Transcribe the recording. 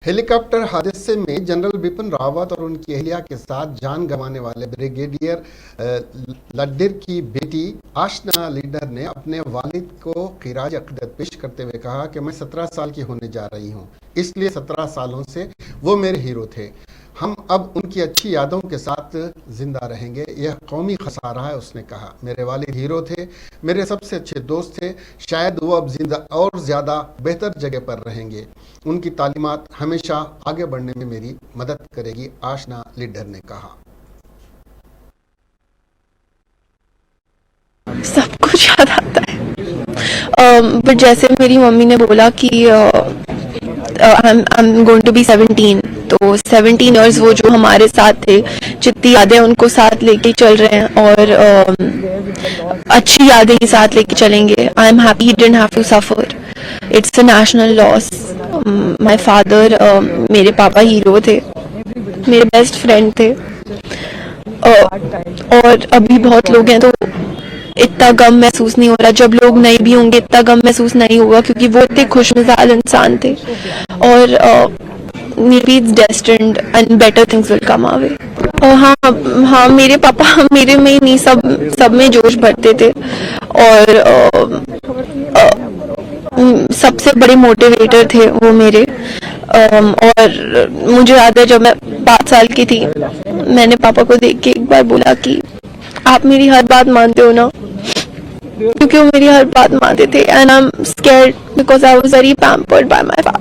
Helicopter हादसे में general Bipin Rawat और उनकी अहलिया के साथ जान गंवाने वाले ब्रिगेडियर लड्डर की बेटी आशना लिडर ने अपने वालिद को खिराज अकीदत पेश करते हुए कहा कि मैं 17 साल की होने जा रही हूं, इसलिए 17 सालों से वो मेरे हीरो थे। हम अब उनकी अच्छी यादों के साथ जिंदा रहेंगे, यह कौमी खसारा है। उसने कहा, मेरे वालिद हीरो थे, मेरे सबसे अच्छे दोस्त थे, शायद वो अब जिंदा और ज़्यादा बेहतर जगह पर रहेंगे। उनकी तालीमात हमेशा आगे बढ़ने में मेरी मदद करेगी, आशना लिडर ने कहा। सब कुछ याद आता है, बट जैसे मेरी मम्मी ने बोला कि I am going to be 17, तो 17 इयर्स वो जो हमारे साथ थे, जितनी यादें उनको साथ लेके चल रहे हैं और अच्छी यादें ही साथ लेके चलेंगे। I am happy he didn't have to suffer, it's a national loss. My father, मेरे पापा हीरो थे, मेरे बेस्ट फ्रेंड थे, और अभी बहुत लोग हैं तो इतना गम महसूस नहीं हो रहा। जब लोग नहीं भी होंगे इतना गम महसूस नहीं होगा, क्योंकि वो इतने खुशमिजाज इंसान थे और maybe it's destined and better things will come our way. हाँ, मेरे पापा मेरे में ही नहीं, सब में जोश भरते थे और सबसे बड़े मोटिवेटर थे वो मेरे। और मुझे याद है जब मैं 5 साल की थी, मैंने पापा को देख के एक बार बोला कि आप मेरी हर बात मानते हो ना, क्योंकि वो मेरी हर बात मानते थे। And I am scared because I was very pampered by my father.